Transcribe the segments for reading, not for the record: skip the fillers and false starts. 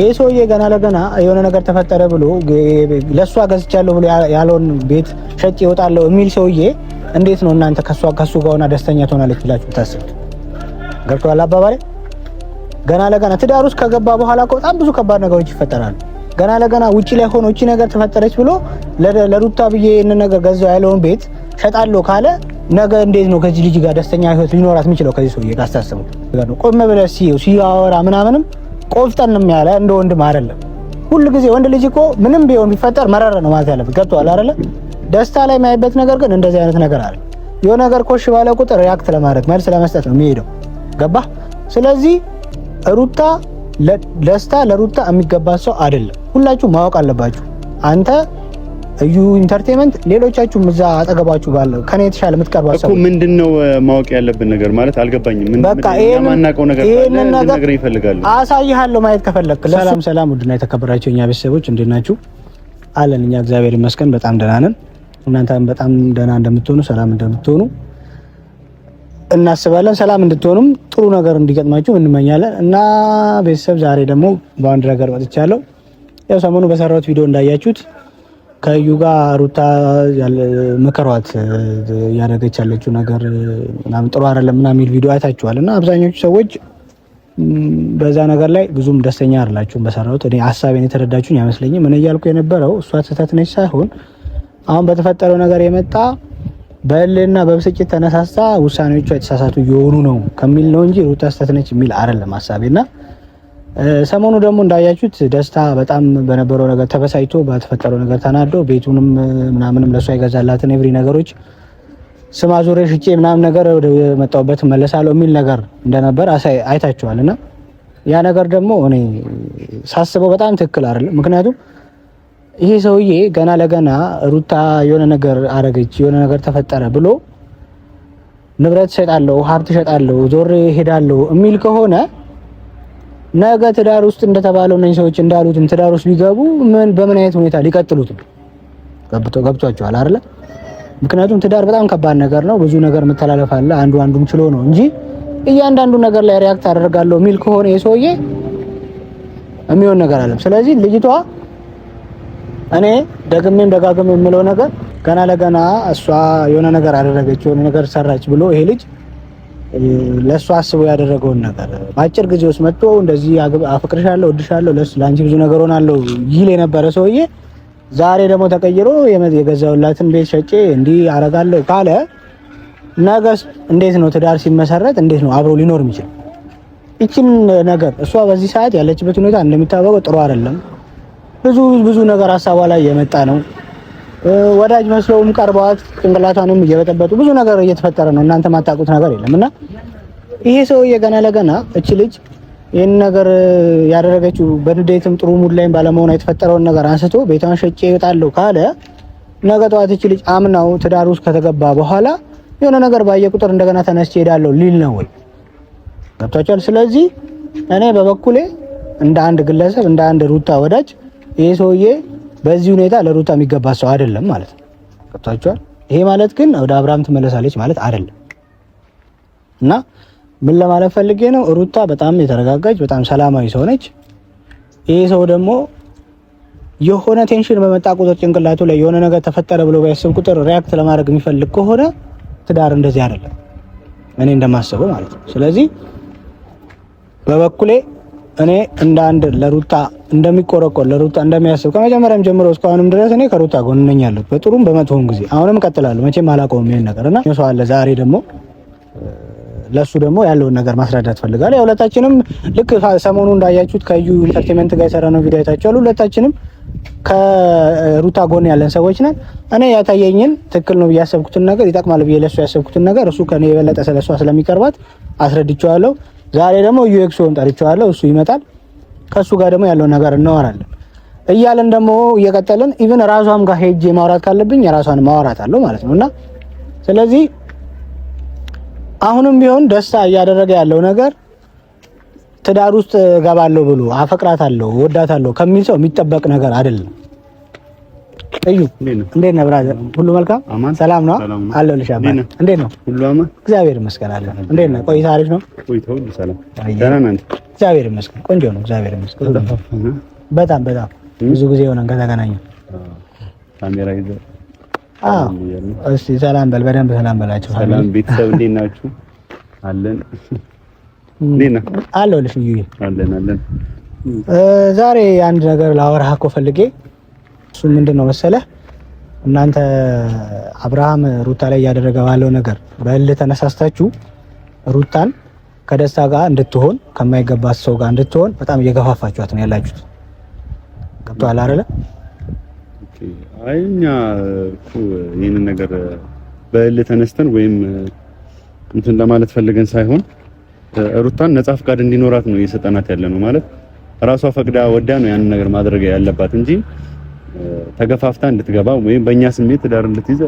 ይሄ ሰውዬ ገና ለገና የሆነ ነገር ተፈጠረ ብሎ ለሷ ገዝቻለሁ ብሎ ያለውን ቤት ሸጬ እወጣለሁ የሚል ሰውዬ እንዴት ነው እናንተ ከሱ ጋር ሆና ደስተኛ ትሆናለች ብላችሁ ታስቡት? ገብቶሃል አባባሌ? ገና ለገና ትዳር ውስጥ ከገባ በኋላ እኮ በጣም ብዙ ከባድ ነገሮች ይፈጠራሉ። ገና ለገና ውጪ ላይ ሆኖ እቺ ነገር ተፈጠረች ብሎ ለሩታ ብዬ እነ ነገር ገዛው ያለውን ቤት ሸጣለሁ ካለ ነገ እንዴት ነው ከዚህ ልጅ ጋር ደስተኛ ህይወት ሊኖራት የሚችለው? ከዚህ ሰውዬ ጋር አስተሳሰቡ ቆም ብለህ ሲያወራ ምናምንም ቆፍጠንም ያለ እንደ ወንድም አይደለም። ሁሉ ጊዜ ወንድ ልጅ እኮ ምንም ቢሆን ቢፈጠር መረረ ነው ማለት ያለበት። ገብቶሃል አይደለ? ደስታ ላይ የማይበት ነገር ግን እንደዚህ አይነት ነገር አለ። የሆነ ነገር ኮሽ ባለ ቁጥር ሪአክት ለማድረግ መልስ ለመስጠት ነው የሚሄደው። ገባህ? ስለዚህ ሩታ ደስታ ለሩታ የሚገባ ሰው አይደለም። ሁላችሁ ማወቅ አለባችሁ። አንተ እዩ ኢንተርቴይንመንት፣ ሌሎቻችሁም እዛ አጠገባችሁ ባለው ከኔ የተሻለ የምትቀርባው ሰው ምንድነው ማወቅ ያለብን ነገር ማለት አልገባኝም። ማናውቀው ነገር ነገር ይፈልጋሉ። አሳይሃለሁ ማየት ከፈለክ። ሰላም ውድና የተከበራችሁ እኛ ቤተሰቦች እንዴት ናችሁ? አለን እኛ እግዚአብሔር ይመስገን በጣም ደህና ነን። እናንተም በጣም ደህና እንደምትሆኑ ሰላም እንደምትሆኑ እናስባለን። ሰላም እንድትሆኑም ጥሩ ነገር እንዲገጥማችሁ እንመኛለን። እና ቤተሰብ ዛሬ ደግሞ በአንድ ነገር መጥቻለሁ። ያው ሰሞኑ በሰራሁት ቪዲዮ እንዳያችሁት ከዩ ጋር ሩታ መከሯት ያደረገች ያለችው ነገር ምናምን ጥሩ አይደለም ምናምን የሚል ቪዲዮ አይታችኋል። እና አብዛኞቹ ሰዎች በዛ ነገር ላይ ብዙም ደስተኛ አይደላችሁም በሰራሁት። እኔ ሀሳቤን የተረዳችሁኝ አይመስለኝም። እኔ እያልኩ የነበረው እሷ ስህተት ነች ሳይሆን አሁን በተፈጠረው ነገር የመጣ በእልህና በብስጭት ተነሳስታ ውሳኔዎቿ የተሳሳቱ እየሆኑ ነው ከሚል ነው እንጂ ሩታ ስህተት ነች የሚል አይደለም ሀሳቤና ሰሞኑ ደግሞ እንዳያችሁት ደስታ በጣም በነበረው ነገር ተበሳይቶ በተፈጠረው ነገር ተናዶ ቤቱንም ምናምንም ለሷ ይገዛላትን ኤቭሪ ነገሮች ስማ ዙሬ ሽጬ ምናምን ነገር ወደ መጣሁበት መለሳለሁ የሚል ነገር እንደነበር አይታችኋልና ያ ነገር ደግሞ እኔ ሳስበው በጣም ትክክል አይደለም። ምክንያቱም ይሄ ሰውዬ ገና ለገና ሩታ የሆነ ነገር አረገች የሆነ ነገር ተፈጠረ ብሎ ንብረት ሸጣለሁ ሀብት ሸጣለሁ ዞሬ ሄዳለሁ የሚል ከሆነ ነገ ትዳር ውስጥ እንደተባለው እነዚህ ሰዎች እንዳሉትም ትዳር ውስጥ ቢገቡ በምን አይነት ሁኔታ ሊቀጥሉት ገብቷቸዋል አይደለ? ምክንያቱም ትዳር በጣም ከባድ ነገር ነው። ብዙ ነገር መተላለፍ አለ። አንዱም ችሎ ነው እንጂ እያንዳንዱ ነገር ላይ ሪአክት አደርጋለሁ የሚል ከሆነ የሰውዬ የሚሆን ነገር አለ። ስለዚህ ልጅቷ እኔ ደግሜም ደጋግሜም የምለው ነገር ገና ለገና እሷ የሆነ ነገር አደረገች የሆነ ነገር ሰራች ብሎ ይሄ ልጅ ለሷ አስቦ ያደረገውን ነገር በአጭር ጊዜ ውስጥ መጥቶ እንደዚህ አፍቅርሻለሁ እወድሻለሁ ለአንቺ ብዙ ነገር ሆናለሁ ይል የነበረ ሰውዬ ዛሬ ደግሞ ተቀይሮ የገዛውላትን ቤት ሸጬ እንዲህ አረጋለሁ ካለ ነገስ እንዴት ነው ትዳር ሲመሰረት እንዴት ነው አብሮ ሊኖር የሚችል? እቺን ነገር እሷ በዚህ ሰዓት ያለችበት ሁኔታ እንደሚታወቀው ጥሩ አይደለም። ብዙ ነገር ሀሳቧ ላይ የመጣ ነው። ወዳጅ መስለውም ቀርበዋት ጭንቅላቷንም እየበጠበጡ ብዙ ነገር እየተፈጠረ ነው። እናንተ ማታውቁት ነገር የለምና ይሄ ሰውዬ ገና ለገና እቺ ልጅ ይሄን ነገር ያደረገችው በንዴትም ጥሩ ሙድ ላይም ባለመሆኗ የተፈጠረውን ነገር አንስቶ ቤቷን ሸጬ እወጣለሁ ካለ ነገ ጠዋት እቺ ልጅ አምናው ትዳር ውስጥ ከተገባ በኋላ የሆነ ነገር ባየ ቁጥር እንደገና ተነስቼ እሄዳለሁ ሊል ነው ወይ? ገብቷችኋል? ስለዚህ እኔ በበኩሌ እንደ አንድ ግለሰብ እንደ አንድ ሩታ ወዳጅ ይሄ ሰውዬ በዚህ ሁኔታ ለሩታ የሚገባ ሰው አይደለም ማለት ነው። ገብቷችኋል? ይሄ ማለት ግን ወደ አብርሃም ትመለሳለች ማለት አይደለም። እና ምን ለማለት ፈልጌ ነው፣ ሩታ በጣም የተረጋጋች በጣም ሰላማዊ ሰው ነች። ይሄ ሰው ደግሞ የሆነ ቴንሽን በመጣ ቁጥር ጭንቅላቱ ላይ የሆነ ነገር ተፈጠረ ብሎ ቢያስብ ቁጥር ሪአክት ለማድረግ የሚፈልግ ከሆነ ትዳር እንደዚህ አይደለም፣ እኔ እንደማስበው ማለት ነው። ስለዚህ በበኩሌ እኔ እንደ አንድ ለሩታ እንደሚቆረቆር ለሩታ እንደሚያስብ ከመጀመሪያም ጀምሮ እስካሁንም ድረስ እኔ ከሩታ ጎን ነኝ ያለሁት በጥሩም በመጥፎም ጊዜ አሁንም እቀጥላለሁ። መቼም አላቆምም ይሄን ነገር እና ሰው አለ ዛሬ ደግሞ ለሱ ደግሞ ያለውን ነገር ማስረዳት ፈልጋለሁ። ያው ሁለታችንም ልክ ሰሞኑ እንዳያችሁት ከዩ ኢንተርቴይንመንት ጋር የሰራነው ቪዲዮ አይታችኋል። ሁለታችንም ከሩታ ጎን ያለን ሰዎች ነን። እኔ ያታየኝን ትክክል ነው ብዬ ያሰብኩትን ነገር ይጠቅማል ብዬ ለሱ ያሰብኩትን ነገር እሱ ከኔ የበለጠ ስለሷ ስለሚቀርባት አስረድቼዋለሁ። ዛሬ ደግሞ ዩኤክስን ጠርቼዋለሁ። እሱ ይመጣል። ከሱ ጋር ደግሞ ያለውን ነገር እናወራለን እያለን ደግሞ እየቀጠልን ኢቭን ራሷም ጋር ሄጄ ማውራት ካለብኝ የራሷን ማውራት አለው ማለት ነውና ስለዚህ አሁንም ቢሆን ደስታ እያደረገ ያለው ነገር ትዳር ውስጥ ገባለሁ ብሎ አፈቅራታለሁ ወዳታለሁ ከሚል ሰው የሚጠበቅ ነገር አይደለም። እዩ እንዴት ነህ ብራዘር? ሁሉ መልካም ሰላም ነው? አለሁልሽ አባ። እንዴት ነው? ሁሉ አማን እግዚአብሔር ይመስገን አለ። እንዴት ነህ? ቆይታ አሪፍ ነው? ቆይታው ሁሉ ሰላም ደህና ነህ? እግዚአብሔር ይመስገን ቆንጆ ነው። እግዚአብሔር ይመስገን በጣም ብዙ ጊዜ ሆነን ከተገናኘን። ካሜራ ይዘህ እስቲ ሰላም በል፣ በደንብ ሰላም በላቸው። ሰላም ቤተሰብ እንዴት ናችሁ? አለን። እንዴት ነህ? አለሁልሽ እዩ። አለን። ዛሬ አንድ ነገር ላወራህ እኮ ፈልጌ እሱ ምንድነው መሰለህ እናንተ አብርሃም ሩታ ላይ እያደረገ ባለው ነገር በእልህ ተነሳስታችሁ ሩታን ከደስታ ጋር እንድትሆን ከማይገባት ሰው ጋር እንድትሆን በጣም እየገፋፋችኋት ነው ያላችሁት። ገብቶሃል አይደለ? አይ እኛ እኮ ይሄንን ነገር በእልህ ተነስተን ወይም እንትን ለማለት ፈልገን ሳይሆን ሩታን ነፃ ፍቃድ እንዲኖራት ነው እየሰጠናት ያለ ነው። ማለት ራሷ ፈቅዳ ወዳ ነው ያንን ነገር ማድረግ ያለባት እንጂ ተገፋፍታ እንድትገባ ወይም በእኛ ስሜት ዳር እንድትይዝ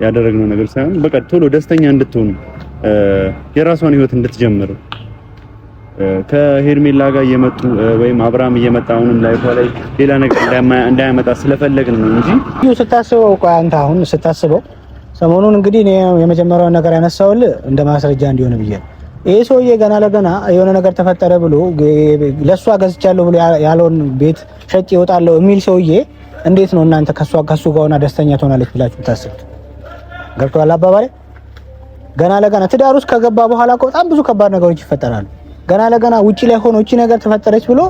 ያደረግነው ነገር ሳይሆን በቃ ቶሎ ደስተኛ እንድትሆን የራሷን ህይወት እንድትጀምር ከሄርሜላ ጋር እየመጡ ወይም አብርሃም እየመጣ አሁንም ላይፏ ላይ ሌላ ነገር እንዳያመጣ ስለፈለግን ነው እንጂ ስታስበው ቆይ አንተ አሁን ስታስበው ሰሞኑን እንግዲህ እኔ የመጀመሪያውን ነገር ያነሳውልህ እንደ ማስረጃ እንዲሆን ብዬ ይሄ ሰውዬ ገና ለገና የሆነ ነገር ተፈጠረ ብሎ ለሷ ገዝቻለሁ ብሎ ያለውን ቤት ሸጬ እወጣለሁ የሚል ሰውዬ እንዴት ነው እናንተ ከሱ ጋር ሆና ደስተኛ ትሆናለች ብላችሁ ታስቡት? ገብቶሃል አባባሌ? ገና ለገና ትዳር ውስጥ ከገባ በኋላ እኮ በጣም ብዙ ከባድ ነገሮች ይፈጠራሉ። ገና ለገና ውጪ ላይ ሆኖ እቺ ነገር ተፈጠረች ብሎ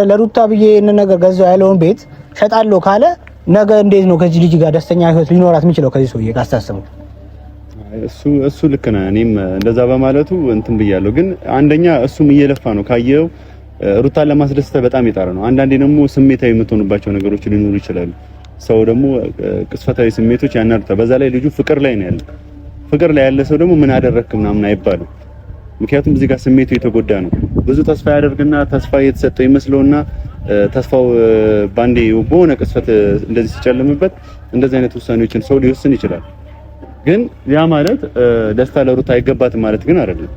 ለሩታ ብዬ እነ ነገር ገዛው ያለውን ቤት ሸጣለሁ ካለ ነገ እንዴት ነው ከዚህ ልጅ ጋር ደስተኛ ህይወት ሊኖራት የሚችለው ከዚህ ሰውዬ ጋር አስተሳሰቡ? እሱ ልክ ነህ። እኔም እንደዛ በማለቱ እንትን ብያለሁ። ግን አንደኛ እሱም እየለፋ ነው ካየው ሩታን ለማስደሰት በጣም ይጣረ ነው። አንዳንዴ ደግሞ ስሜታዊ የምትሆንባቸው ነገሮች ሊኖሩ ይችላሉ። ሰው ደግሞ ቅስፈታዊ ስሜቶች ያናርታ። በዛ ላይ ልጁ ፍቅር ላይ ነው ያለው። ፍቅር ላይ ያለ ሰው ደግሞ ምን አደረክ ምናምን አይባልም። ምክንያቱም እዚህ ጋር ስሜቱ የተጎዳ ነው። ብዙ ተስፋ ያደርግና ተስፋ የተሰጠው ይመስለውና ተስፋው ባንዴ በሆነ ቅስፈት እንደዚህ ሲጨልምበት እንደዚህ አይነት ውሳኔዎችን ሰው ሊወስን ይችላል። ግን ያ ማለት ደስታ ለሩታ አይገባትም ማለት ግን አይደለም።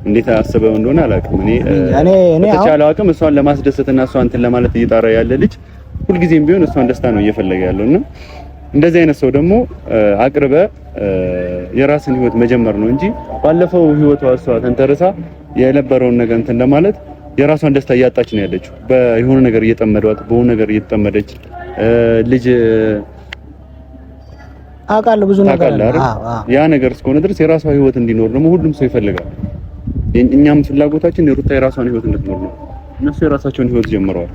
እንዴት አስበው እንደሆነ አላውቅም። እኔ በተቻለው አቅም እሷን ለማስደሰትና እሷን እንትን ለማለት እየጣረ ያለ ልጅ ሁልጊዜም ቢሆን እሷን ደስታ ነው እየፈለገ ያለውና እንደዚህ አይነት ሰው ደግሞ አቅርበ የራስን ህይወት መጀመር ነው እንጂ ባለፈው ህይወቷ እሷ ተንተርሳ የነበረውን ነገር እንትን ለማለት የራሷን ደስታ እያጣች ነው ያለችው። በሆነ ነገር እየጠመዷት በሆነ ነገር እየተጠመደች ልጅ አቃለ ብዙ ነገር ያ ነገር እስከሆነ ድረስ የራሷ ህይወት እንዲኖር ደግሞ ሁሉም ሰው ይፈልጋል። እኛም ፍላጎታችን የሩታ የራሷን ህይወት እንድትኖር ነው። እነሱ የራሳቸውን ህይወት ጀምረዋል።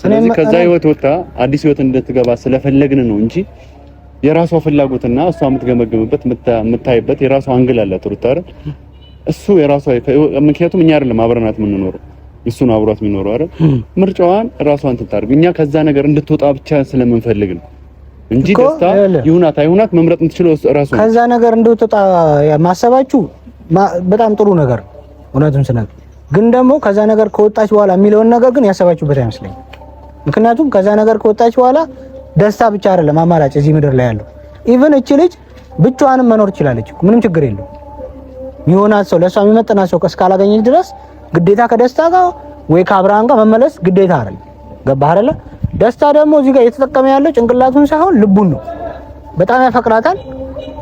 ስለዚህ ከዛ ህይወት ወጣ አዲስ ህይወት እንድትገባ ስለፈለግን ነው እንጂ የራሷ ፍላጎትና እሷ የምትገመግምበት የምታይበት የራሷ አንግል አላት ሩታ አይደል? እሱ የራሷ ምክንያቱም እኛ አይደለም አብረናት የምንኖረው እሱ ነው አብሯት የሚኖረው አይደል? ምርጫዋን ራሷን ትታርግ። እኛ ከዛ ነገር እንድትወጣ ብቻ ስለምንፈልግ ነው እንጂ ደስታ ይሁናት አይሁናት መምረጥ የምትችለው ራሷ። ከዛ ነገር እንድትወጣ ማሰባችሁ በጣም ጥሩ ነገር እውነቱን ስነግር፣ ግን ደግሞ ከዛ ነገር ከወጣች በኋላ የሚለውን ነገር ግን ያሰባችሁበት አይመስለኝም። ምክንያቱም ከዛ ነገር ከወጣች በኋላ ደስታ ብቻ አይደለም አማራጭ እዚህ ምድር ላይ ያለው። ኢቭን እቺ ልጅ ብቻዋንም መኖር ትችላለች፣ ምንም ችግር የለው። ይሆናት ሰው ለሷ የሚመጥናት ሰው እስካላገኘች ድረስ ግዴታ ከደስታ ጋር ወይ ከአብርሃም ጋር መመለስ ግዴታ አይደለም። ገባህ አይደለ? ደስታ ደግሞ እዚህ ጋር እየተጠቀመ ያለው ጭንቅላቱን ሳይሆን ልቡን ነው። በጣም ያፈቅራታል፣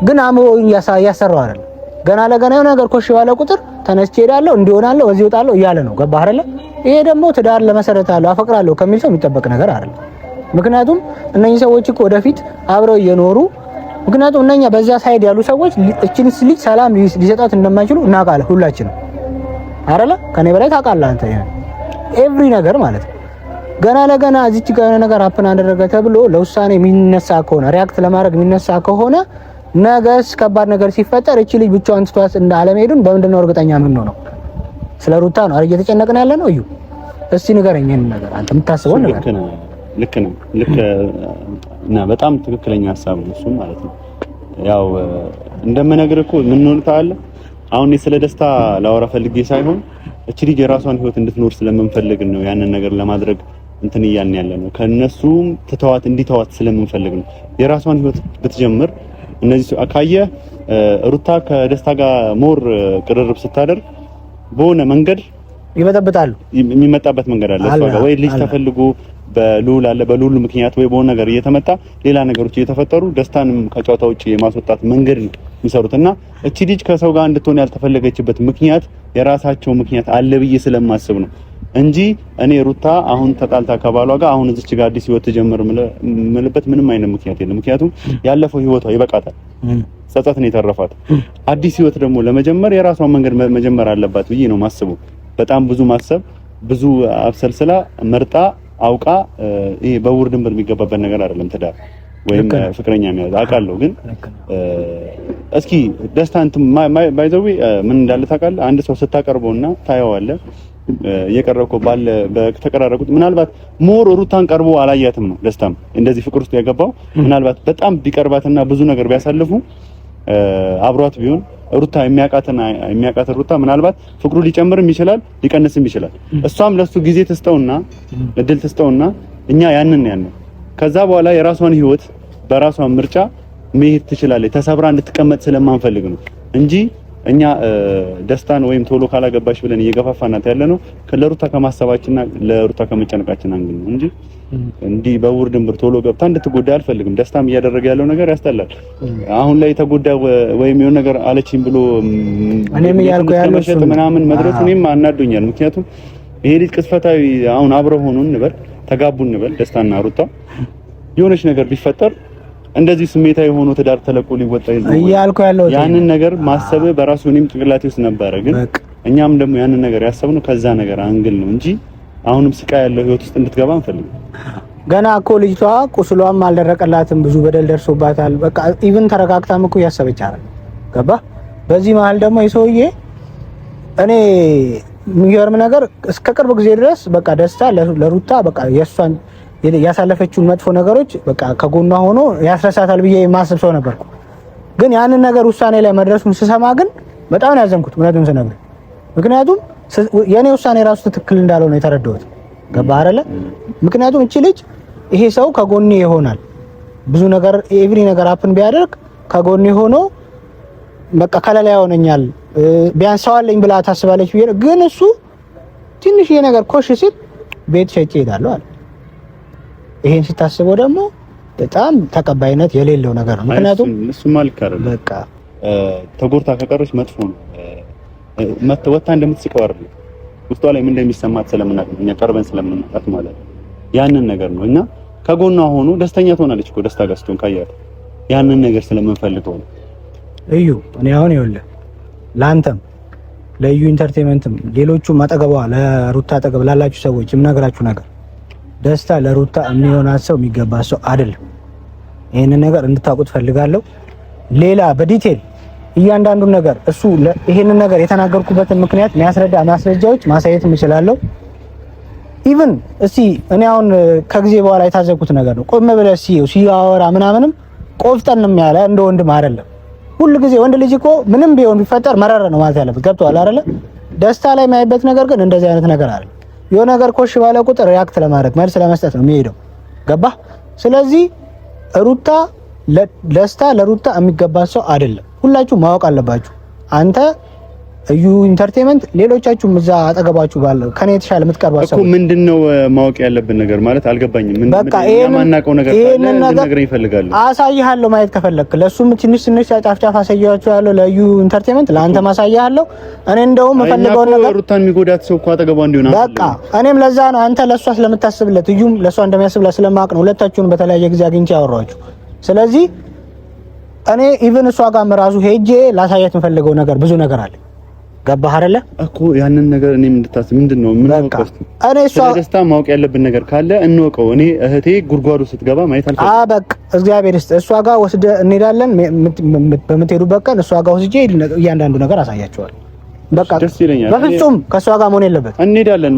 ግን አእምሮውን እያሰራው አይደለም። ገና ለገና የሆነ ነገር ኮሽ ባለ ቁጥር ተነስቼ ሄዳለሁ እንዲሆናለሁ እዚህ እወጣለሁ እያለ ነው። ገባህ አይደለ? ይሄ ደግሞ ትዳር ለመሰረታለሁ አፈቅራለሁ ከሚል ሰው የሚጠበቅ ነገር አይደለም። ምክንያቱም እነኚህ ሰዎች እኮ ወደፊት አብረው እየኖሩ ምክንያቱም እነኛ በዛ ሳይድ ያሉ ሰዎች እቺን ልጅ ሰላም ሊሰጣት እንደማይችሉ እናውቃለን ሁላችንም አይደለ? ከኔ በላይ ታውቃለህ አንተ ኤቭሪ ነገር ማለት ነው። ገና ለገና እዚች ጋር የሆነ ነገር አፕን አደረገ ተብሎ ለውሳኔ የሚነሳ ከሆነ ሪያክት ለማድረግ የሚነሳ ከሆነ ነገስ ከባድ ነገር ሲፈጠር እቺ ልጅ ብቻዋን ትቷት እንዳለመሄዱን በምንድን ነው እርግጠኛ የምንሆነው? ስለ ሩታ ነው አይደል እየተጨነቅን ያለ ነው። እዩ እስቲ ንገረኝ ይሄን ነገር አንተ የምታስበው ነገር። ልክ ነው እና በጣም ትክክለኛ ሐሳብ ነው እሱ ማለት ነው። ያው እንደምነግርህ እኮ ምን ሆነ ታውቃለህ፣ አሁን ስለ ደስታ ላወራ ፈልጌ ሳይሆን እቺ ልጅ የራሷን ህይወት እንድትኖር ስለምንፈልግ ነው ያንን ነገር ለማድረግ እንትን እያልን ያለ ነው። ከነሱም እንዲተዋት ስለምንፈልግ ነው። የራሷን ህይወት ብትጀምር እነዚህ ካየህ ሩታ ከደስታ ጋር ሞር ቅርርብ ስታደርግ በሆነ መንገድ ይበጠብጣሉ። የሚመጣበት መንገድ አለ። እሷ ጋር ወይ ልጅ ተፈልጎ በሉል አለ በሉል ምክንያት ወይ በሆነ ነገር እየተመጣ ሌላ ነገሮች እየተፈጠሩ ደስታንም ከጨዋታ ውጪ የማስወጣት መንገድ ነው የሚሰሩትና እቺ ልጅ ከሰው ጋር እንድትሆን ያልተፈለገችበት ምክንያት የራሳቸው ምክንያት አለ ብዬ ስለማስብ ነው እንጂ እኔ ሩታ አሁን ተጣልታ ከባሏ ጋር አሁን እዚች ጋር አዲስ ህይወት ተጀምር ምልበት ምንም አይነት ምክንያት የለም። ምክንያቱም ያለፈው ህይወቷ ይበቃታል። ጸጸት ነው የተረፋት። አዲስ ህይወት ደግሞ ለመጀመር የራሷን መንገድ መጀመር አለባት ብዬ ነው ማስበው። በጣም ብዙ ማሰብ ብዙ አብሰልስላ መርጣ አውቃ ይሄ በውር ድንበር የሚገባበት ነገር አይደለም። ትዳር ወይም ፍቅረኛ የሚያዝ አውቃለሁ። ግን እስኪ ደስታን ባይዘው ምን እንዳለ ታውቃለህ? አንድ ሰው ስታቀርበውና ታየዋለህ እየቀረብከው ባለ በተቀራረቡት ምናልባት ሞር ሩታን ቀርቦ አላያትም ነው ደስታም እንደዚህ ፍቅር ውስጥ የገባው ምናልባት በጣም ቢቀርባትና ብዙ ነገር ቢያሳልፉ አብሯት ቢሆን ሩታ የሚያቃት ሩታ ምናልባት ፍቅሩ ሊጨምርም ይችላል ሊቀንስም ይችላል። እሷም ለሱ ጊዜ ተስጠውና እድል ተስጠውና እኛ ያንን ከዛ በኋላ የራሷን ህይወት በራሷን ምርጫ መሄድ ትችላለች። ተሰብራ እንድትቀመጥ ስለማንፈልግ ነው እንጂ እኛ ደስታን ወይም ቶሎ ካላገባሽ ብለን እየገፋፋናት ያለነው ለሩታ ከማሰባችንና ለሩታ ከመጨነቃችን አንግል ነው እንጂ እንዲህ በውር ድንብር ቶሎ ገብታ እንድትጎዳ አልፈልግም። ደስታም እያደረገ ያለው ነገር ያስጠላል። አሁን ላይ ተጎዳ ወይም የሆነ ነገር አለችኝ ብሎ እኔም እያልኩ ያለው እሱ ምናምን መድረሱ እኔም አናዶኛል። ምክንያቱም ይሄ ልጅ ቅስፈታዊ አሁን አብረው ሆኑ እንበል ተጋቡ እንበል ደስታና ሩታ የሆነች ነገር ቢፈጠር እንደዚህ ስሜታዊ ሆኖ ትዳር ተለቆ ሊወጣ እያልኩ ያለው ያንን ነገር ማሰብ በራሱ እኔም ጭንቅላቴ ውስጥ ነበረ። ግን እኛም ደግሞ ያንን ነገር ያሰብነው ከዛ ነገር አንግል ነው እንጂ አሁንም ስቃይ ያለው ህይወት ውስጥ እንድትገባ አንፈልግም። ገና እኮ ልጅቷ ቁስሏም አልደረቀላትም፣ ብዙ በደል ደርሶባታል። በቃ ኢቭን ተረጋግታም እኮ ያሰበች አይደል? ገባ። በዚህ መሀል ደግሞ የሰውዬ እኔ የሚገርም ነገር እስከ ቅርብ ጊዜ ድረስ በቃ ደስታ ለሩታ በቃ የሷን ያሳለፈችውን መጥፎ ነገሮች በቃ ከጎኗ ሆኖ ያስረሳታል ብዬ የማስብ ሰው ነበርኩ። ግን ያንን ነገር ውሳኔ ላይ መድረሱን ስሰማ ግን በጣም ነው ያዘንኩት፣ እውነቱን ስነግር። ምክንያቱም የኔ ውሳኔ ራሱ ትክክል እንዳልሆነ የተረዳሁት ገባ አይደለ? ምክንያቱም እቺ ልጅ ይሄ ሰው ከጎኔ ይሆናል ብዙ ነገር ኤቭሪ ነገር አፕን ቢያደርግ ከጎኔ ሆኖ በቃ ከለላ ያሆነኛል ቢያንስ ሰው አለኝ ብላ ታስባለች ብዬ ግን እሱ ትንሽ ይሄ ነገር ኮሽ ሲል ቤት ሸጬ እሄዳለሁ አለ። ይሄን ስታስበው ደግሞ በጣም ተቀባይነት የሌለው ነገር ነው። ምክንያቱም እሱ ማልክ አይደለም በቃ ተጎርታ ከቀረች መጥፎ ነው። ወታ እንደምትስቀው አይደል ውስጧ ላይ ምን እንደሚሰማት ስለምናውቅ እኛ ቀርበን ስለምናውቃት ማለት ነው። ያንን ነገር ነው እና ከጎኗ ሆኖ ደስተኛ ትሆናለች እኮ ደስታ ጋስቶን ካያት ያንን ነገር ስለምንፈልገው ነው። እዩ እኔ አሁን ይኸውልህ ላንተም ለዩ ኢንተርቴይንመንትም ሌሎቹም አጠገቧ ለሩታ አጠገብ ላላችሁ ሰዎች የምነግራችሁ ነገር ደስታ ለሩታ የሚሆናት ሰው የሚገባ ሰው አይደለም። ይሄንን ነገር እንድታውቁት ፈልጋለሁ። ሌላ በዲቴል እያንዳንዱን ነገር እሱ ይሄንን ነገር የተናገርኩበትን ምክንያት የሚያስረዳ ማስረጃዎች ማሳየት እችላለሁ። ኢቭን እስቲ እኔ አሁን ከጊዜ በኋላ የታዘብኩት ነገር ነው። ቆም ብለህ ሲያወራ ምናምንም ቆፍጠንም ያለ እንደ ወንድም አይደለም። ሁሉ ጊዜ ወንድ ልጅ እኮ ምንም ቢሆን ቢፈጠር መረረ ነው ማለት ያለበት። ገብቶሃል አይደለ? ደስታ ላይ የማይበት ነገር ግን እንደዚህ አይነት ነገር አለ። የሆነ ነገር ኮሽ ባለ ቁጥር ሪአክት ለማድረግ መልስ ለመስጠት ነው የሚሄደው። ገባህ? ስለዚህ ሩታ ደስታ ለሩታ የሚገባ ሰው አይደለም። ሁላችሁ ማወቅ አለባችሁ። አንተ እዩ ኢንተርቴይንመንት ሌሎቻችሁም እዛ አጠገባችሁ ባለ ከኔ የተሻለ የምትቀርባ ሰው እኮ ምንድነው ማወቅ ያለብን ነገር ማለት አልገባኝም። ምንድነው ማናቀው ነገር ካለ ነገር ይፈልጋሉ አሳይሃለሁ። ማየት ከፈለክ ለሱም ትንሽ ጫፍጫፍ አሳያችኋለሁ። ለዩ ኢንተርቴይንመንት ለአንተ ማሳያለሁ። እኔ እንደውም የምፈልገው ነገር ሩታን የሚጎዳት ሰው እኮ አጠገቧ እንዲሆን በቃ እኔም ለዛ ነው አንተ ለሷ ስለምታስብለት እዩም ለሷ እንደሚያስብላት ስለማቅ ነው ሁለታችሁን በተለያየ ጊዜ አግኝቼ ያወራኋችሁ። ስለዚህ እኔ ኢቭን እሷ ጋር ራሱ ሄጄ ላሳያት የምፈልገው ነገር ብዙ ነገር አለ። ገባህ አይደለ እኮ ያንን ነገር እኔም እንድታስብ ምንድነው ምን ነው እኔ እሷ ደስታ ማወቅ ያለብን ነገር ካለ እንወቀው። እኔ እህቴ ጉርጓዱ ስትገባ ማየት አልፈልግም። በቃ እግዚአብሔር ይስጥ። እሷ ጋር ወስደ እንሄዳለን። በምትሄዱበት ቀን እሷ ጋር ወስጄ እያንዳንዱ ነገር አሳያቸዋለሁ። በቃ ደስ ይለኛል። በፍጹም ከሷ ጋር መሆን የለበት። እንሄዳለን።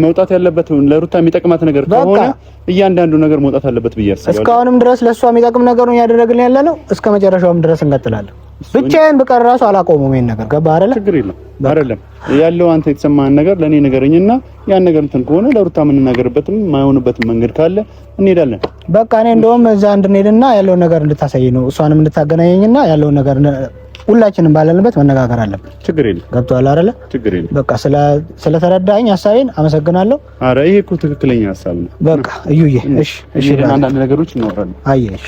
መውጣት ያለበት ለሩታ የሚጠቅማት ነገር ከሆነ እያንዳንዱ ነገር መውጣት አለበት ብዬ አስባለሁ። እስካሁንም ድረስ ለሷ የሚጠቅም ነገር ነው ያደረግልን ያለነው። እስከ መጨረሻውም ድረስ እንቀጥላለን። ብቻዬን ብቀር ራሱ አላቆመውም ይሄን ነገር። ገባህ አይደለ? ችግር የለም አይደለም ያለው አንተ የተሰማህን ነገር ለኔ ንገረኝና ያን ነገር እንትን ከሆነ ለሩታ የምንናገርበትም የማይሆንበትም መንገድ ካለ እንሄዳለን። በቃ እኔ እንደውም እዛ እንድንሄድና ያለውን ነገር እንድታሳየኝ ነው እሷንም እንድታገናኘኝና ያለውን ነገር ሁላችንም ባለንበት መነጋገር አለብን። ችግር የለም። ገብቶሃል አይደለ? ችግር የለም። በቃ ስለተረዳኸኝ ሀሳቤን አመሰግናለሁ። ኧረ ይሄ እኮ ትክክለኛ ሀሳብ ነው። በቃ እዩዬ፣ እሺ፣ አንዳንድ ነገሮች እናወራለን። አየሽ